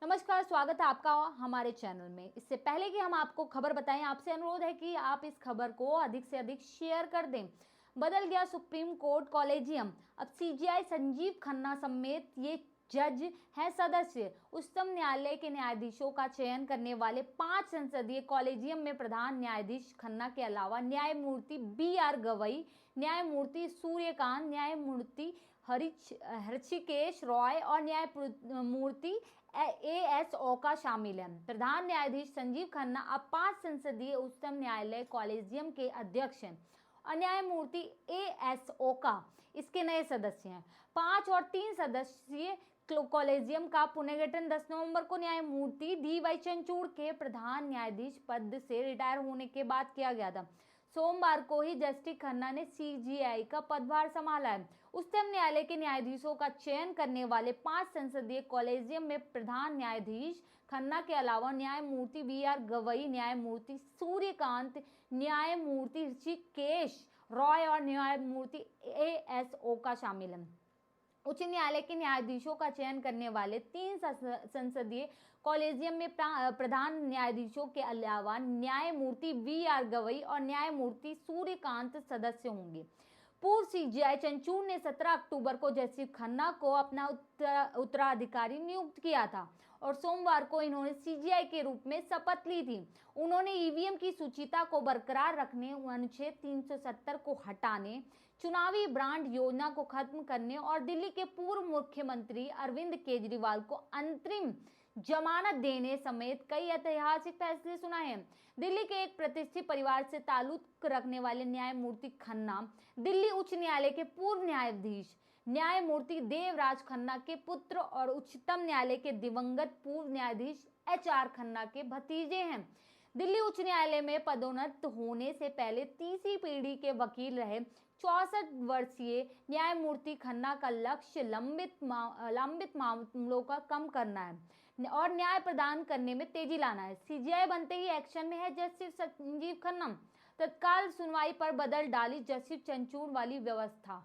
नमस्कार, स्वागत है आपका हमारे चैनल में। इससे पहले कि हम आपको खबर बताएं, आपसे अनुरोध है कि आप इस खबर को अधिक से अधिक शेयर कर दें। बदल गया सुप्रीम कोर्ट कॉलेजियम। अब सीजेआई संजीव खन्ना समेत ये जज हैं सदस्य। उच्चतम न्यायालय के न्यायाधीशों का चयन करने वाले 5 संसदीय कॉलेजियम में प्रधान न्यायाधीश खन्ना के अलावा न्यायमूर्ति BR गवई, न्यायमूर्ति सूर्यकांत, न्यायमूर्ति हृषिकेश रॉय और न्यायमूर्ति AS ओका शामिल हैं। प्रधान न्यायाधीश संजीव खन्ना अब 5 संसदीय उच्चतम न्यायालय कॉलेजियम के अध्यक्ष हैं और न्यायमूर्ति AS ओका इसके नए सदस्य हैं। 5 और 3 सदस्यीय कॉलेजियम का पुनर्गठन 10 नवंबर को न्यायमूर्ति DY चंद्रचूड़ के प्रधान न्यायाधीश पद से रिटायर होने के बाद किया गया था। सोमवार को ही जस्टिस खन्ना ने CJI का पदभार संभाला है। उच्चतम न्यायालय के न्यायाधीशों का चयन करने वाले 5 संसदीय कॉलेजियम में प्रधान न्यायाधीश खन्ना के अलावा न्यायमूर्ति BR गवई, न्यायमूर्ति सूर्यकांत, न्यायमूर्ति हृषिकेश रॉय और न्यायमूर्ति AS ओका शामिल हैं। उच्च न्यायालय के न्यायाधीशों का चयन करने वाले 3 संसदीय कॉलेजियम में प्रधान न्यायाधीशों के अलावा न्यायमूर्ति BR गवई और न्यायमूर्ति सूर्यकांत सदस्य होंगे। पूर्व CJI चंद्रचूड़ ने 17 अक्टूबर को जस्टिस खन्ना को अपना उत्तराधिकारी नियुक्त किया था और सोमवार को इन्होंने CJI के रूप में शपथ ली थी। उन्होंने EVM की शुचिता को बरकरार रखने, अनुच्छेद 370 को हटाने, चुनावी बांड योजना को खत्म करने और दिल्ली के पूर्व मुख्यमंत्री अरविंद केजरीवाल को अंतरिम जमानत देने समेत कई ऐतिहासिक फैसले सुनाए हैं। दिल्ली के एक प्रतिष्ठित परिवार से ताल्लुक रखने वाले न्यायमूर्ति खन्ना दिल्ली उच्च न्यायालय के पूर्व न्यायाधीश न्यायमूर्ति देवराज खन्ना के पुत्र और उच्चतम न्यायालय के दिवंगत पूर्व न्यायाधीश HR खन्ना के भतीजे हैं। दिल्ली उच्च न्यायालय में पदोन्नत होने से पहले तीसरी पीढ़ी के वकील रहे 64 वर्षीय न्यायमूर्ति खन्ना का लक्ष्य लंबित मामलों का कम करना है और न्याय प्रदान करने में तेजी लाना है। CJI बनते ही एक्शन में है जस्टिस संजीव खन्ना। तत्काल सुनवाई पर बदल डाली जस्टिस चंद्रचूड़ वाली व्यवस्था।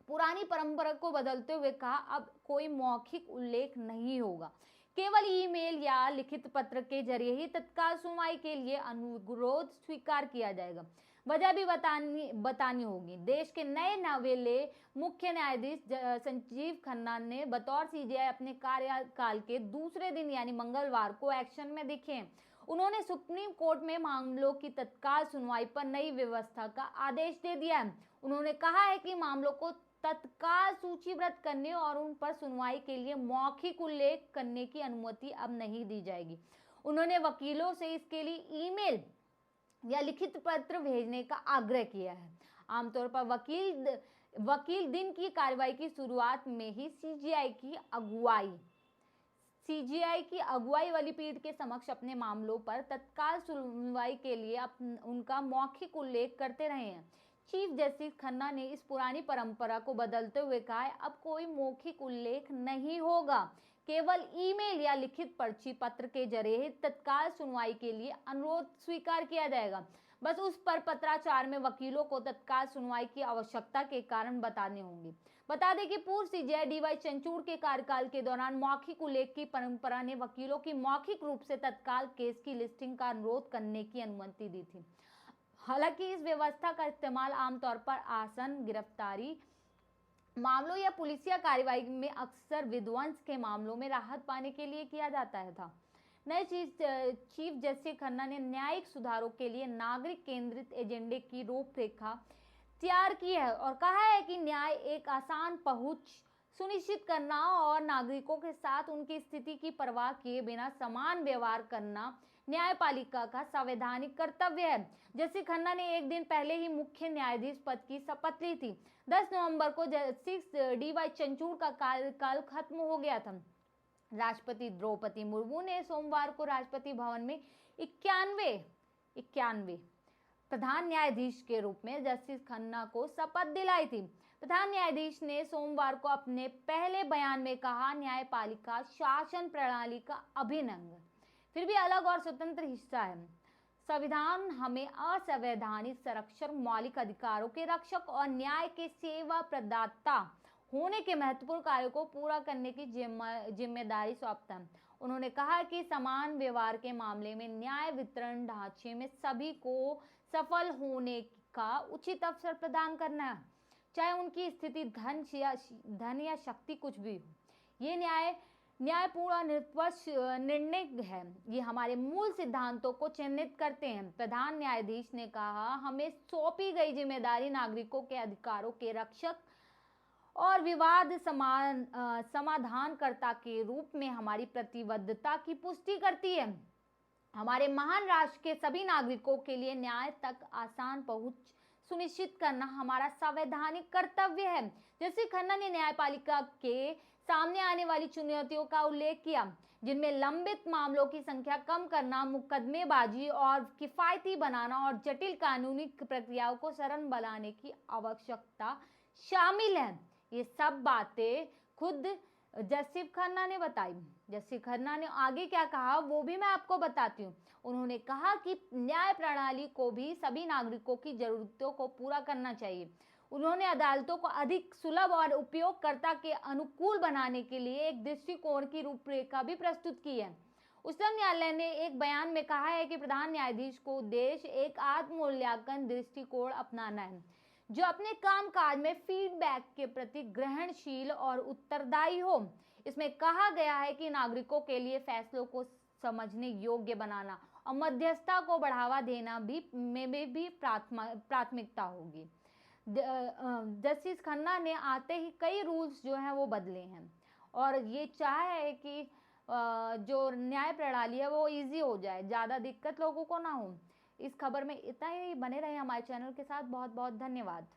पुरानी परंपरा को बदलते हुए कहा, अब कोई मौखिक उल्लेख नहीं होगा, केवल ईमेल या लिखित पत्र के जरिए ही तत्काल सुनवाई के लिए अनुरोध स्वीकार किया जाएगा। वजह भी बतानी होगी। देश के नए नवेले मुख्य न्यायाधीश संजीव खन्ना ने बतौर CJI अपने कार्यकाल के दूसरे दिन यानी मंगलवार को एक्शन में दिखे। उन्होंने सुप्रीम कोर्ट में मामलों की तत्काल सुनवाई पर नई व्यवस्था का आदेश दे दिया है। उन्होंने कहा है कि मामलों को तत्काल सूचीबद्ध करने और उन पर सुनवाई के लिए मौखिक उल्लेख करने की अनुमति अब नहीं दी जाएगी। उन्होंने वकीलों से इसके लिए ईमेल या लिखित पत्र भेजने का आग्रह किया है। आमतौर पर वकील दिन की कार्रवाई की शुरुआत में ही CJI की अगुवाई वाली पीठ के समक्ष अपने मामलों पर तत्काल सुनवाई के लिए उनका मौखिक उल्लेख करते रहे हैं। चीफ जस्टिस खन्ना ने इस पुरानी परंपरा को बदलते हुए कहा है, अब कोई मौखिक उल्लेख नहीं होगा, केवल ईमेल या लिखित पर्ची पत्र के जरिए तत्काल सुनवाई के लिए अनुरोध स्वीकार किया जाएगा। बस उस पर पत्राचार में वकीलों को तत्काल सुनवाई की आवश्यकता के कारण बताने होंगे। बता दें कि पूर्व CJI DY चंद्रचूड़ के कार्यकाल के दौरान मौखिक उल्लेख की परंपरा ने वकीलों की मौखिक रूप से तत्काल केस की लिस्टिंग का अनुरोध करने की अनुमति दी थी। हालांकि इस व्यवस्था का इस्तेमाल आमतौर पर आसन गिरफ्तारी मामलों या पुलिसिया कार्रवाई में अक्सर विध्वंस के मामलों में राहत पाने के लिए किया जाता था। नए चीफ जस्टिस खन्ना ने न्यायिक सुधारों के लिए नागरिक केंद्रित एजेंडे की रूपरेखा तैयार की है और कहा है कि न्याय एक आसान पहुंच सुनिश्चित करना और नागरिकों के साथ उनकी स्थिति की परवाह किए बिना समान व्यवहार करना न्यायपालिका का संवैधानिक कर्तव्य है। जस्टिस खन्ना ने एक दिन पहले ही मुख्य न्यायाधीश पद की शपथ ली थी। 10 नवंबर को जस्टिस DY चंद्रचूड़ का कार्यकाल खत्म हो गया था। राष्ट्रपति द्रौपदी मुर्मू ने सोमवार को राष्ट्रपति भवन में 91 प्रधान न्यायाधीश के रूप में जस्टिस खन्ना को शपथ दिलाई थी। प्रधान न्यायाधीश ने सोमवार को अपने पहले बयान में कहा, न्यायपालिका शासन प्रणाली का अभिन्न अंग फिर भी अलग और स्वतंत्र हिस्सा है। संविधान हमें असंवैधानिक संरक्षण, मौलिक अधिकारों के रक्षक और न्याय के सेवा प्रदाता होने के महत्वपूर्ण कार्यों को पूरा करने की जिम्मेदारी सौंपता है। उन्होंने कहा कि समान व्यवहार के मामले में न्याय वितरण ढांचे में सभी को सफल होने का उचित अवसर प्रदान करना है, चाहे उनकी स्थिति धन या शक्ति कुछ भी हो। ये न्यायपूर्ण निष्पक्ष निर्णय है। ये हमारे मूल सिद्धांतों को चिह्नित करते हैं। प्रधान न्यायाधीश ने कहा, हमें सौंपी गई जिम्मेदारी नागरिकों के अधिकारों के रक्षक और विवाद समाधानकर्ता के रूप में हमारी प्रतिबद्धता की पुष्टि करती है। हमारे महान राष्ट्र के सभी नागरिकों के लिए न्याय तक आसान पहुंच सुनिश्चित करना हमारा संवैधानिक कर्तव्य है। जस्टिस खन्ना ने न्यायपालिका के सामने आने वाली चुनौतियों का उल्लेख किया, जिनमें लंबित मामलों की संख्या कम करना, मुकदमेबाजी और किफायती बनाना और जटिल कानूनी प्रक्रियाओं को सरल बनाने की आवश्यकता शामिल है। ये सब बातें खुद जस्टिस खन्ना ने बताई। जस्टिस खन्ना ने आगे क्या कहा वो भी मैं आपको बताती हूँ। उन्होंने कहा कि न्याय प्रणाली को भी सभी नागरिकों की जरूरतों को पूरा करना चाहिए। उन्होंने अदालतों को अधिक सुलभ और उपयोगकर्ता के अनुकूल बनाने के लिए एक दृष्टिकोण की रूपरेखा भी प्रस्तुत की है। उच्चतम न्यायालय ने एक बयान में कहा है कि प्रधान न्यायाधीश को उद्देश्य एक आत्म-मूल्यांकन दृष्टिकोण अपनाना है, जो अपने कामकाज में फीडबैक के प्रति ग्रहणशील और उत्तरदायी हो। इसमें कहा गया है कि नागरिकों के लिए फैसलों को समझने योग्य बनाना और मध्यस्थता को बढ़ावा देना भी प्राथमिकता होगी। जस्टिस खन्ना ने आते ही कई रूल्स जो हैं वो बदले हैं और ये चाह है कि जो न्याय प्रणाली है वो इजी हो जाए, ज़्यादा दिक्कत लोगों को ना हो। इस खबर में इतना ही। बने रहे हमारे चैनल के साथ। बहुत बहुत धन्यवाद।